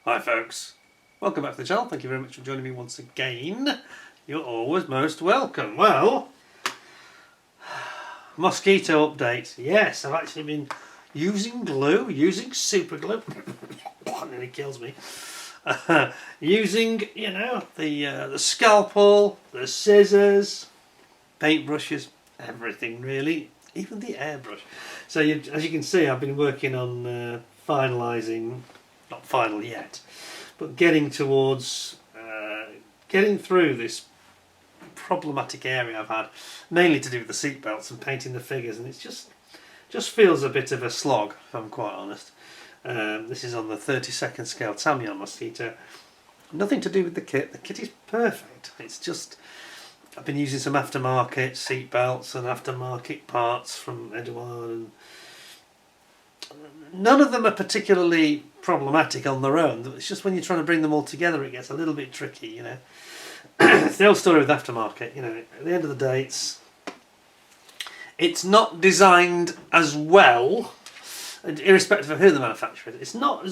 Hi folks, welcome back to the channel. Thank you very much for joining me once again. You're always most welcome. Well, Mosquito update. Yes, I've actually been using glue, using super glue. That nearly kills me. Using, you know, the scalpel, the scissors, paintbrushes, everything really, even the airbrush. So as you can see, I've been working on finalising. Not final yet, but getting towards getting through this problematic area I've had, mainly to do with the seat belts and painting the figures, and it's just feels a bit of a slog, if I'm quite honest. This is on the 32nd scale Tamiya Mosquito. Nothing to do with the kit. The kit is perfect. It's just I've been using some aftermarket seat belts and aftermarket parts from Edouard, and none of them are particularly problematic on their own. It's just when you're trying to bring them all together it gets a little bit tricky, you know. It's the old story with aftermarket, you know. At the end of the day, it's not designed as well, irrespective of who the manufacturer is. It's not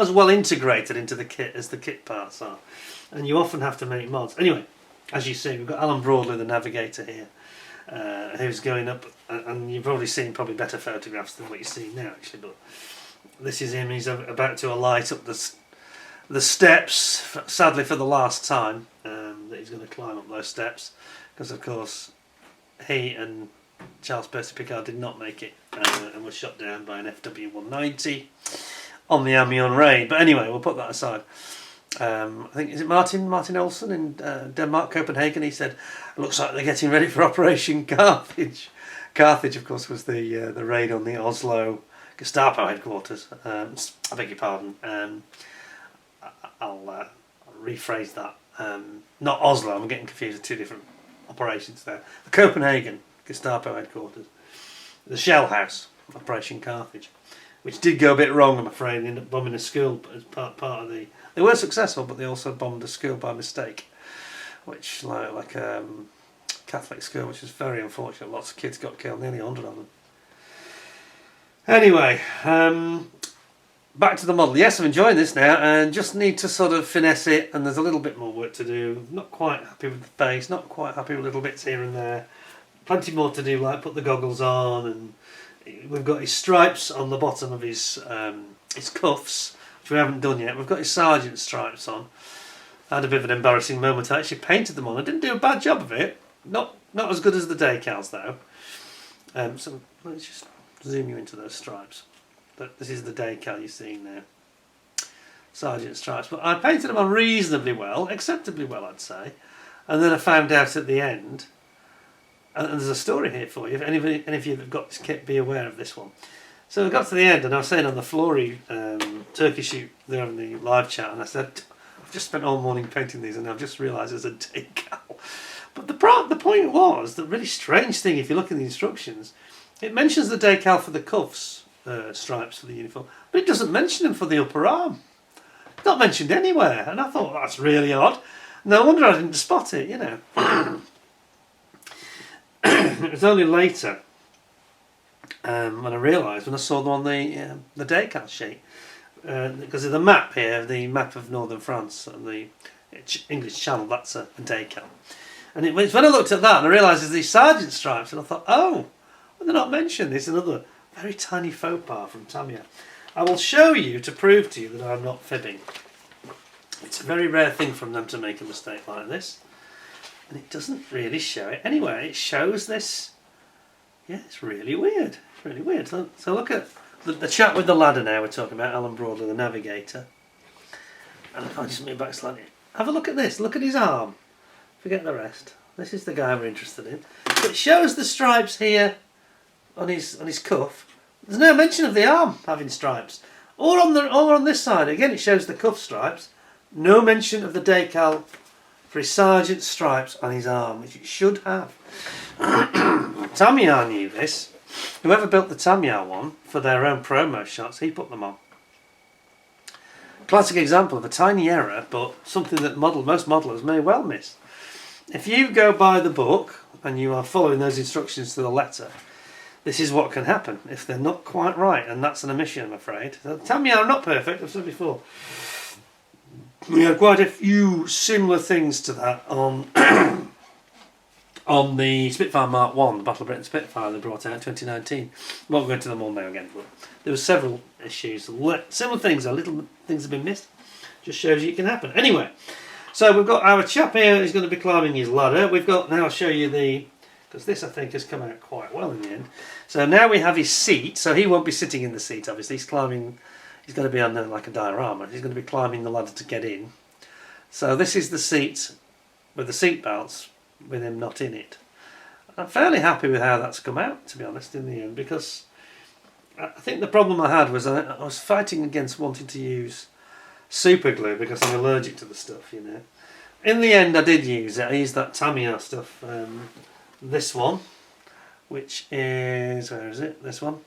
as well integrated into the kit as the kit parts are, and you often have to make mods. Anyway, as you see, we've got Alan Broadley, the navigator here, who's going up, and you've already seen probably better photographs than what you're seeing now, actually. But this is him. He's about to alight up the steps, sadly for the last time, that he's going to climb up those steps, because of course he and Charles Percy Picard did not make it, and were shot down by an FW-190 on the Amiens raid. But anyway, we'll put that aside. I think, is it Martin Olsen in Denmark, Copenhagen? He said, looks like they're getting ready for Operation Carthage. Carthage, of course, was the raid on the Oslo Gestapo headquarters. I beg your pardon. I'll rephrase that. Not Oslo. I'm getting confused with two different operations there. The Copenhagen Gestapo headquarters. The Shell House, Operation Carthage, which did go a bit wrong, I'm afraid. They ended up bombing a school as part of the. They were successful, but they also bombed a school by mistake, which like a Catholic school, which is very unfortunate. Lots of kids got killed, nearly 100 of them. Anyway, back to the model. Yes, I'm enjoying this now, and just need to sort of finesse it, and there's a little bit more work to do. Not quite happy with the face, not quite happy with little bits here and there. Plenty more to do, like put the goggles on, and we've got his stripes on the bottom of his cuffs, which we haven't done yet. We've got his sergeant stripes on. I had a bit of an embarrassing moment. I actually painted them on. I didn't do a bad job of it. Not as good as the decals though. So let's just zoom you into those stripes. But this is the decal you're seeing now. Sergeant stripes. But I painted them on reasonably well, acceptably well I'd say. And then I found out at the end, and there's a story here for you. If any of you have got this kit, be aware of this one. So I got to the end, and I was saying on the Flory turkey shoot there on the live chat, and I said, I've just spent all morning painting these, and I've just realised there's a decal. But the point was, the really strange thing, if you look at the instructions, it mentions the decal for the cuffs, stripes for the uniform, but it doesn't mention them for the upper arm. It's not mentioned anywhere, and I thought that's really odd. No wonder I didn't spot it, you know. It was only later when I realised, when I saw them on the decal sheet, because of the map here, the map of northern France and the English Channel, that's a decal. And it was when I looked at that and I realised there's these sergeant stripes, and I thought, oh, well, they're not mentioned. It's another very tiny faux pas from Tamiya. I will show you to prove to you that I'm not fibbing. It's a very rare thing from them to make a mistake like this. And it doesn't really show it anyway. It shows this. Yeah, it's really weird. It's really weird. So look at the chap with the ladder now we're talking about, Alan Broadley, the navigator. And if I just move back slightly. Have a look at this. Look at his arm. Forget the rest. This is the guy we're interested in. So it shows the stripes here on his cuff. There's no mention of the arm having stripes. Or on this side. Again, it shows the cuff stripes. No mention of the decal for his sergeant stripes on his arm, which it should have. Tamiya knew this. Whoever built the Tamiya one for their own promo shots, he put them on. Classic example of a tiny error, but something that most modelers may well miss. If you go by the book and you are following those instructions to the letter, this is what can happen if they're not quite right, and that's an omission, I'm afraid. Tamiya are not perfect, I've said before. We had quite a few similar things to that on on the Spitfire Mark 1, the Battle of Britain Spitfire they brought out in 2019. Won't go into them all now again, but there were several issues. Similar things, little things have been missed. Just shows you it can happen. Anyway, so we've got our chap here who's going to be climbing his ladder. We've got, now I'll show you because this I think has come out quite well in the end. So now we have his seat, so he won't be sitting in the seat obviously, he's going to be on like a diorama, he's going to be climbing the ladder to get in. So this is the seat with the seat belts, with him not in it. I'm fairly happy with how that's come out, to be honest, in the end, because I think the problem I had was I was fighting against wanting to use super glue because I'm allergic to the stuff, you know. In the end I did use it. I used that Tamiya stuff, this one, which is, where is it, this one,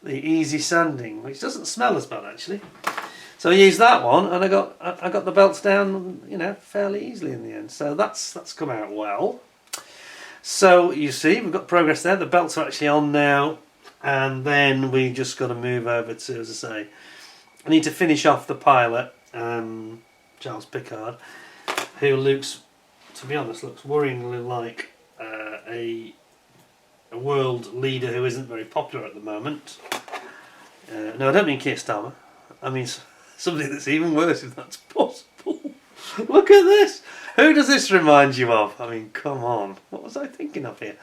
the Easy Sanding, which doesn't smell as bad actually. So I used that one, and I got the belts down, you know, fairly easily in the end. So that's come out well. So you see, we've got progress there. The belts are actually on now, and then we just got to move over to, as I say, I need to finish off the pilot, Charles Pickard, who looks, to be honest, looks worryingly like a world leader who isn't very popular at the moment. No, I don't mean Keir Starmer. I mean somebody that's even worse, if that's possible. Look at this! Who does this remind you of? I mean, come on. What was I thinking of here?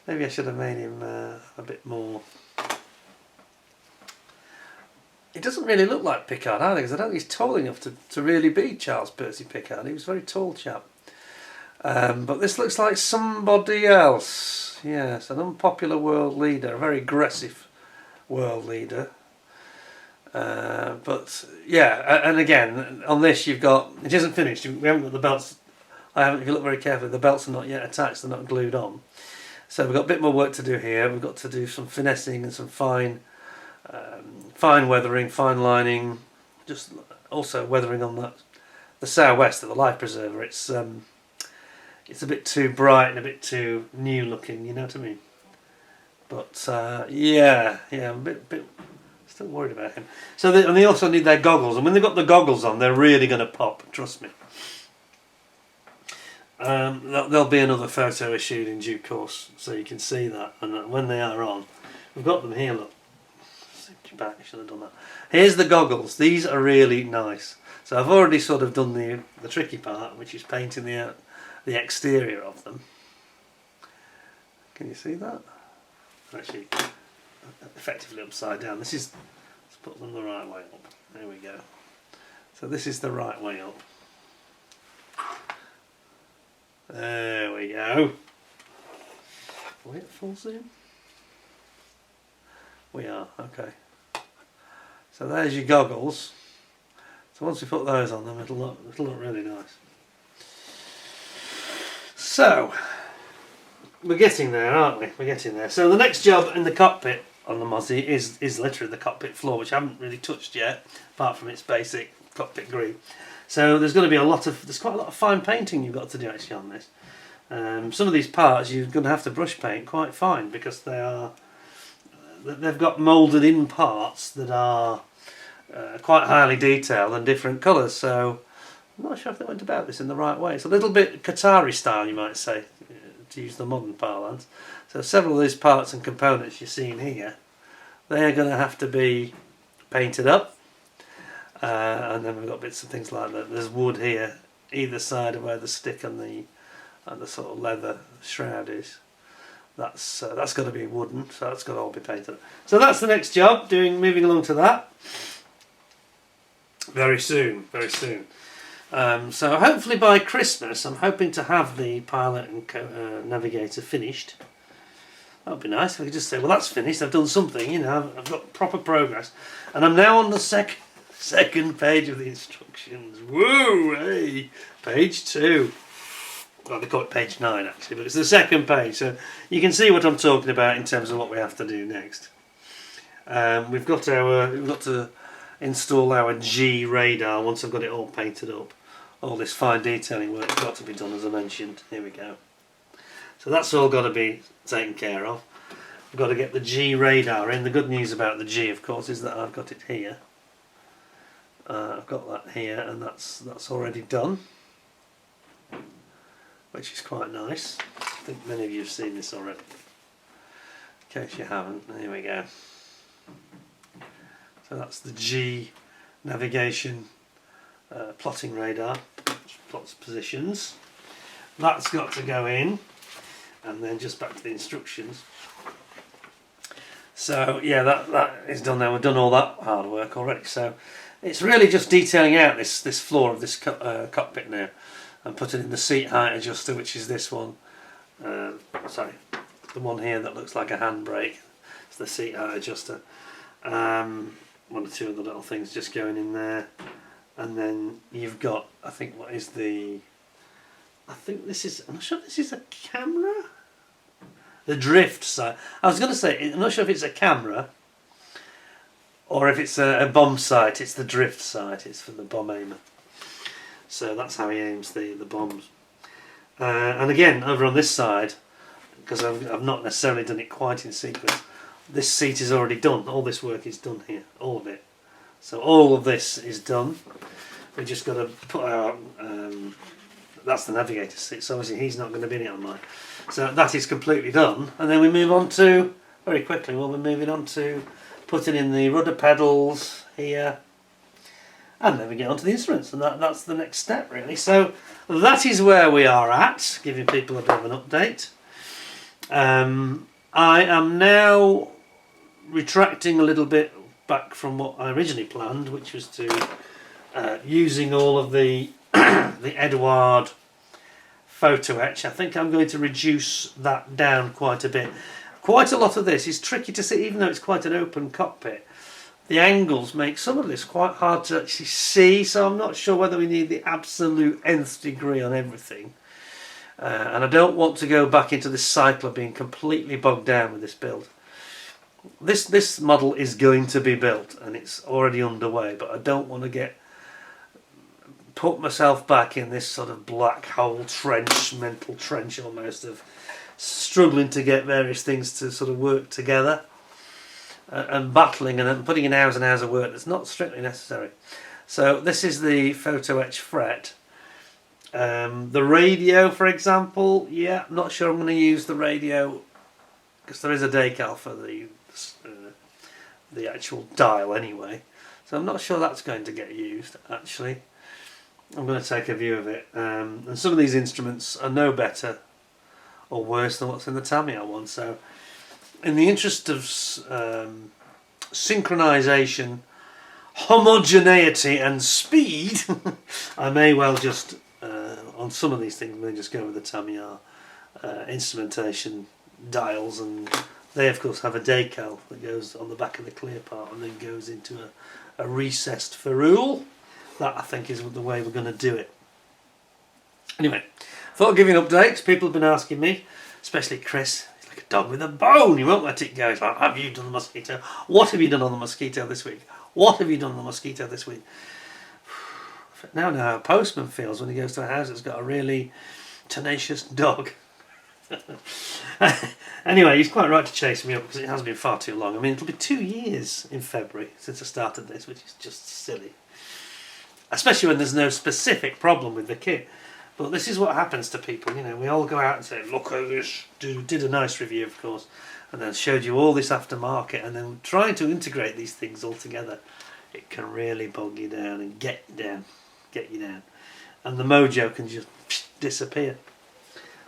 Maybe I should have made him a bit more... He doesn't really look like Pickard either, because I don't think he's tall enough to really be Charles Percy Pickard. He was a very tall chap. But this looks like somebody else. Yes, an unpopular world leader, a very aggressive world leader. But yeah, and again, on this you've got, it isn't finished, we haven't got the belts, if you look very carefully, the belts are not yet attached, they're not glued on. So we've got a bit more work to do here. We've got to do some finessing and some fine weathering, fine lining, just also weathering on the sou'west of the life preserver. It's a bit too bright and a bit too new looking, you know what I mean? But yeah, I'm a bit still worried about him. So and they also need their goggles, and when they've got the goggles on, they're really going to pop. Trust me. There'll be another photo issued in due course, so you can see that. And when they are on, we've got them here. Look, back. Should have done that. Here's the goggles. These are really nice. So I've already sort of done the tricky part, which is painting the exterior of them. Can you see that? Actually, effectively upside down. Let's put them the right way up. There we go. So this is the right way up. There we go. Are we at full zoom? We are, okay. So there's your goggles. So once we put those on them, it'll look really nice. So we're getting there, aren't we? We're getting there. So the next job in the cockpit on the Mossie is literally the cockpit floor, which I haven't really touched yet, apart from its basic cockpit green. So there's quite a lot of fine painting you've got to do actually on this. Some of these parts you're going to have to brush paint quite fine, because they've got moulded in parts that are quite highly detailed and different colours. So I'm not sure if they went about this in the right way. It's a little bit Qatari style, you might say, to use the modern parlance. So several of these parts and components you're seeing here, they're going to have to be painted up. And then we've got bits of things like that. There's wood here, either side of where the stick and the sort of leather shroud is. That's got to be wooden, so that's got to all be painted up. So that's the next job. Moving along to that. Very soon, very soon. So hopefully by Christmas, I'm hoping to have the pilot and navigator finished. That would be nice if I could just say, well, that's finished, I've done something, you know, I've got proper progress. And I'm now on the second page of the instructions. Woo! Hey! Page 2. Well, they call it page 9 actually, but it's the second page, so you can see what I'm talking about in terms of what we have to do next. We've got to install our G radar once I've got it all painted up. All this fine detailing work has got to be done, as I mentioned. Here we go. So that's all got to be taken care of. We've got to get the G radar in. The good news about the G, of course, is that I've got it here. I've got that here, and that's already done, which is quite nice. I think many of you have seen this already. In case you haven't, here we go. So that's the G navigation plotting radar, which plots positions. That's got to go in, and then just back to the instructions. So yeah, that is done now. We've done all that hard work already. So it's really just detailing out this floor of this cockpit now, and putting in the seat height adjuster, which is this one. Sorry, the one here that looks like a handbrake. It's the seat height adjuster. One or two other little things just going in there, and then you've got, I think, what is the? I think this is. I'm not sure if this is a camera. The drift side. I was going to say, I'm not sure if it's a camera or if it's a bomb sight. It's the drift sight. It's for the bomb aimer. So that's how he aims the bombs. And again, over on this side, because I've not necessarily done it quite in sequence, this seat is already done. All this work is done here. All of it. So all of this is done. We just got to put our... that's the navigator seat. So obviously he's not going to be in it on mine. So that is completely done, and then we move on to, very quickly, we'll be moving on to putting in the rudder pedals here, and then we get on to the instruments, and that's the next step really. So that is where we are at, giving people a bit of an update. I am now retracting a little bit back from what I originally planned, which was to using all of the the Edward photo etch. I think I'm going to reduce that down quite a bit. Quite a lot of this is tricky to see, even though it's quite an open cockpit. The angles make some of this quite hard to actually see, so I'm not sure whether we need the absolute nth degree on everything. And I don't want to go back into this cycle of being completely bogged down with this build. This model is going to be built, and it's already underway, but I don't want to put myself back in this sort of black hole trench, mental trench almost, of struggling to get various things to sort of work together, and battling and putting in hours and hours of work that's not strictly necessary. So this is the photo etch fret. The radio, for example, yeah, I'm not sure I'm going to use the radio, because there is a decal for the actual dial anyway, so I'm not sure that's going to get used actually. I'm going to take a view of it, and some of these instruments are no better or worse than what's in the Tamiya one, so in the interest of synchronization, homogeneity and speed, I may well just on some of these things may just go with the Tamiya instrumentation dials, and they of course have a decal that goes on the back of the clear part and then goes into a recessed ferrule. That, I think, is the way we're going to do it. Anyway, thought I'd give you an update. People have been asking me, especially Chris. He's like a dog with a bone. He won't let it go. He's like, have you done the Mosquito? What have you done on the Mosquito this week? What have you done on the Mosquito this week? Now how a postman feels when he goes to a house that's got a really tenacious dog. Anyway, he's quite right to chase me up, because it has been far too long. I mean, it'll be 2 years in February since I started this, which is just silly. Especially when there's no specific problem with the kit. But this is what happens to people, you know. We all go out and say, look at this, did a nice review, of course, and then showed you all this aftermarket, and then trying to integrate these things all together, it can really bog you down and get you down. And the mojo can just disappear.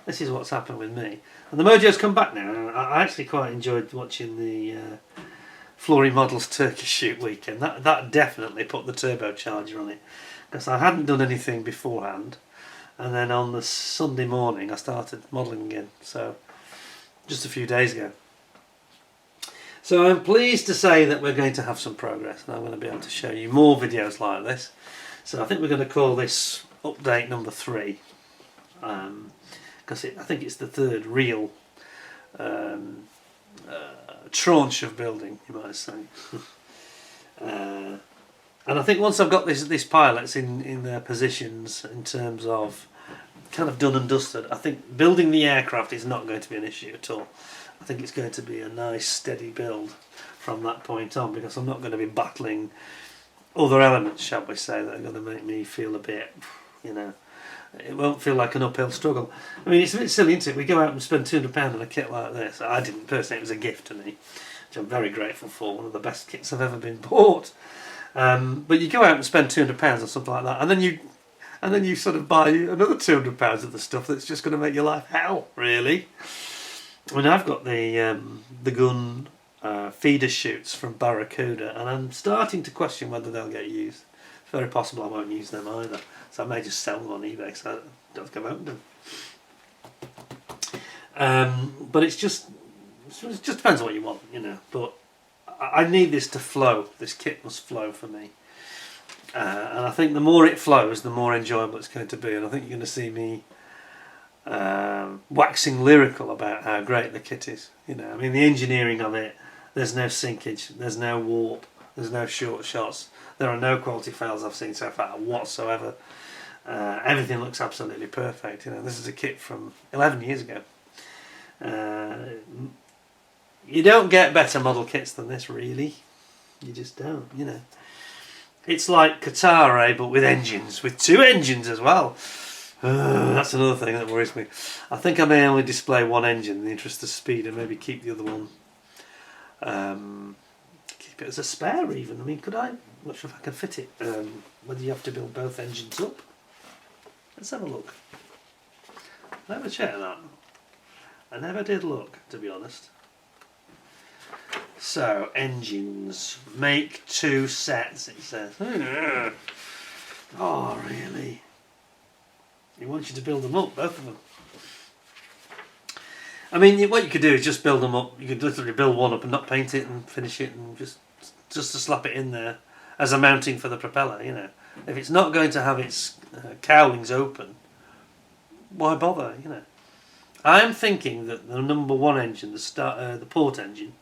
This is what's happened with me. And the mojo's come back now. I actually quite enjoyed watching the Flooring Models Turkish shoot weekend. That definitely put the turbocharger on it, because I hadn't done anything beforehand, and then on the Sunday morning I started modelling again, so just a few days ago. So I'm pleased to say that we're going to have some progress, and I'm going to be able to show you more videos like this. So I think we're going to call this update number 3, because I think it's the third real tranche of building, you might say. And I think once I've got these pilots in their positions, in terms of kind of done and dusted, I think building the aircraft is not going to be an issue at all. I think it's going to be a nice steady build from that point on, because I'm not going to be battling other elements, shall we say, that are going to make me feel a bit, you know, it won't feel like an uphill struggle. I mean, it's a bit silly, isn't it? We go out and spend £200 on a kit like this. I didn't personally, it was a gift to me, which I'm very grateful for, one of the best kits I've ever been bought. But you go out and spend £200 or something like that, and then you sort of buy another £200 of the stuff that's just going to make your life hell, really. I mean, I've got the gun feeder chutes from Barracuda, and I'm starting to question whether they'll get used. It's very possible I won't use them either, so I may just sell them on eBay because I don't think I've opened them. But it just depends on what you want, you know. But I need this to flow. This kit must flow for me. And I think the more it flows, the more enjoyable it's going to be. And I think you're going to see me waxing lyrical about how great the kit is. You know, I mean, the engineering of it, there's no sinkage, there's no warp, there's no short shots. There are no quality fails I've seen so far whatsoever. Everything looks absolutely perfect. You know, this is a kit from 11 years ago. You don't get better model kits than this, really. You just don't, you know. It's like Qatari, but with engines, with 2 engines as well. That's another thing that worries me. I think I may only display 1 engine in the interest of speed, and maybe keep the other one. Keep it as a spare, even. I mean, could I? I'm not sure if I can fit it. Whether you have to build both engines up. Let's have a look. I never checked that. I never did look, to be honest. So, engines. Make 2 sets, it says. Oh, really? He wants you to build them up, both of them. I mean, what you could do is just build them up. You could literally build one up and not paint it and finish it, and just to slap it in there as a mounting for the propeller, you know. If it's not going to have its cowlings open, why bother, you know. I am thinking that the number 1 engine, the port engine,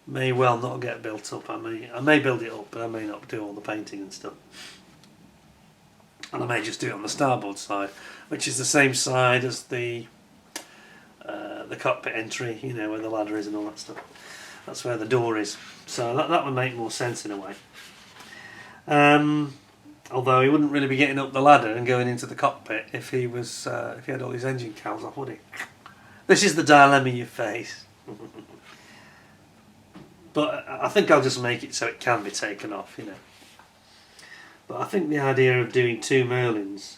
may well not get built up. I may build it up, but I may not do all the painting and stuff. And I may just do it on the starboard side, which is the same side as the cockpit entry, you know, where the ladder is and all that stuff. That's where the door is. So that would make more sense in a way. Although he wouldn't really be getting up the ladder and going into the cockpit if he was if he had all his engine cowls off, would he? This is the dilemma you face. But I think I'll just make it so it can be taken off, you know. But I think the idea of doing 2 Merlins,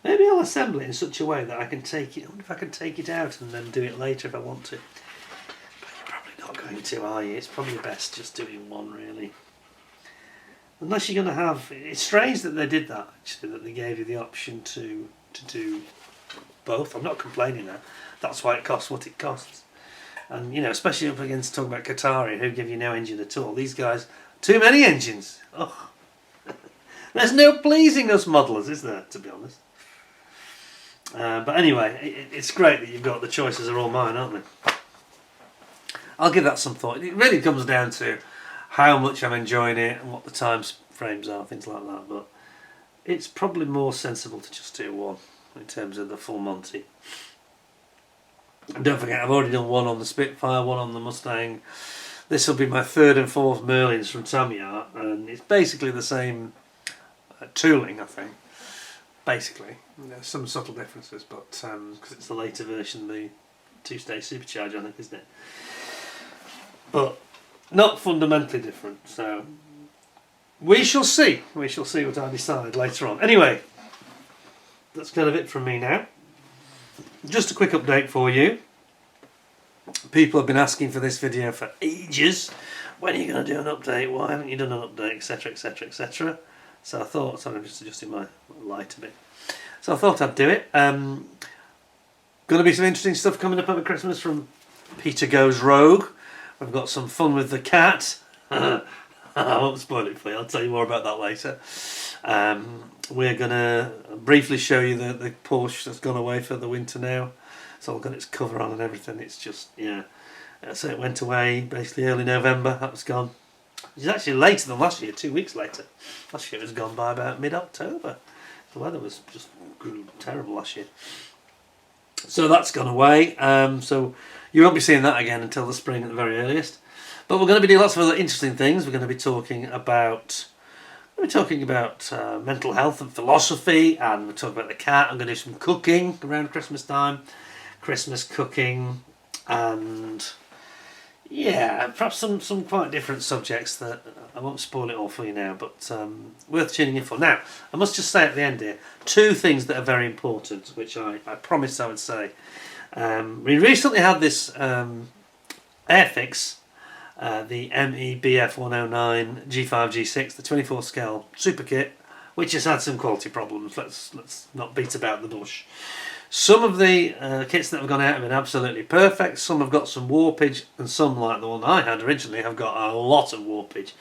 maybe I'll assemble it in such a way that I can take it. I wonder if I can take it out and then do it later if I want to. But you're probably not going to, are you? It's probably best just doing 1, really. Unless you're going to have... It's strange that they did that, actually, that they gave you the option to do both. I'm not complaining now. That's why it costs what it costs. And, you know, especially up against talking about Qatari, who give you no engine at all. These guys, too many engines. Oh. There's no pleasing us modelers, is there, to be honest? But anyway, it's great that you've got the choices are all mine, aren't they? I'll give that some thought. It really comes down to how much I'm enjoying it and what the time frames are, things like that. But it's probably more sensible to just do 1 in terms of the full Monty. And don't forget, I've already done 1 on the Spitfire, 1 on the Mustang. This will be my 3rd and 4th Merlins from Tamiya, and it's basically the same tooling, I think. Basically, there's some subtle differences, but because it's the later version, the 2-stage supercharger, I think, isn't it? But not fundamentally different. So we shall see. We shall see what I decide later on. Anyway, that's kind of it from me now. Just a quick update for you. People have been asking for this video for ages. When are you going to do an update? Why haven't you done an update? Etc, etc, etc. So I thought, sorry, I'm just adjusting my light a bit. So I thought I'd do it. Going to be some interesting stuff coming up over Christmas from Peter Goes Rogue. We've got some fun with the cat. I won't spoil it for you, I'll tell you more about that later. We're going to briefly show you the Porsche that's gone away for the winter now. It's all got its cover on and everything. It's just, yeah. So it went away basically early November, that was gone. Which is actually later than last year, 2 weeks later. Last year it was gone by about mid-October. The weather was just terrible last year. So that's gone away. So you won't be seeing that again until the spring at the very earliest. But we're going to be doing lots of other interesting things. We're going to be talking about mental health and philosophy, and we'll talk about the cat. I'm going to do some cooking around Christmas time, Christmas cooking, and yeah, perhaps some quite different subjects that I won't spoil it all for you now, but worth tuning in for. Now, I must just say at the end here, 2 things that are very important, which I promised I would say. We recently had this Airfix, the MEBF 109 G5 G6, the 24 scale super kit, which has had some quality problems. Let's not beat about the bush. Some of the kits that have gone out have been absolutely perfect. Some have got some warpage, and some, like the one I had originally, have got a lot of warpage.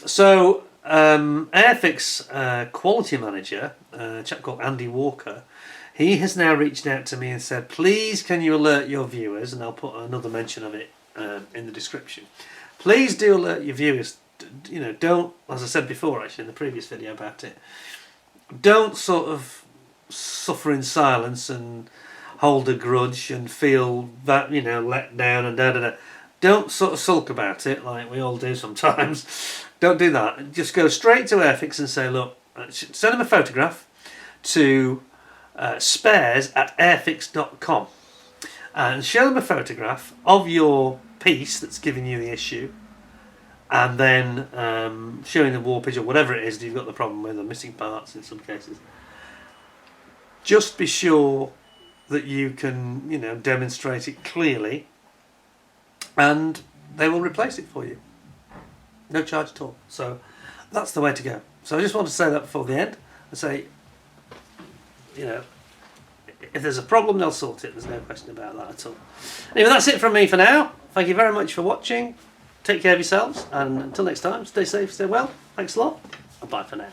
So Airfix quality manager, a chap called Andy Walker, he has now reached out to me and said, please can you alert your viewers, and I'll put another mention of it in the description. Please do alert your viewers. You know, don't, as I said before actually in the previous video about it, don't sort of suffer in silence and hold a grudge and feel that, you know, let down and da. Don't sort of sulk about it like we all do sometimes. Don't do that. Just go straight to Airfix and say, look, send them a photograph to spares@airfix.com and show them a photograph of your piece that's giving you the issue, and then showing the warpage or whatever it is that you've got the problem with, or missing parts in some cases. Just be sure that you can, you know, demonstrate it clearly, and they will replace it for you. No charge at all. So that's the way to go. So I just want to say that before the end and say, you know, if there's a problem, they'll sort it. There's no question about that at all. Anyway, that's it from me for now. Thank you very much for watching. Take care of yourselves, and until next time, stay safe, stay well. Thanks a lot, and bye for now.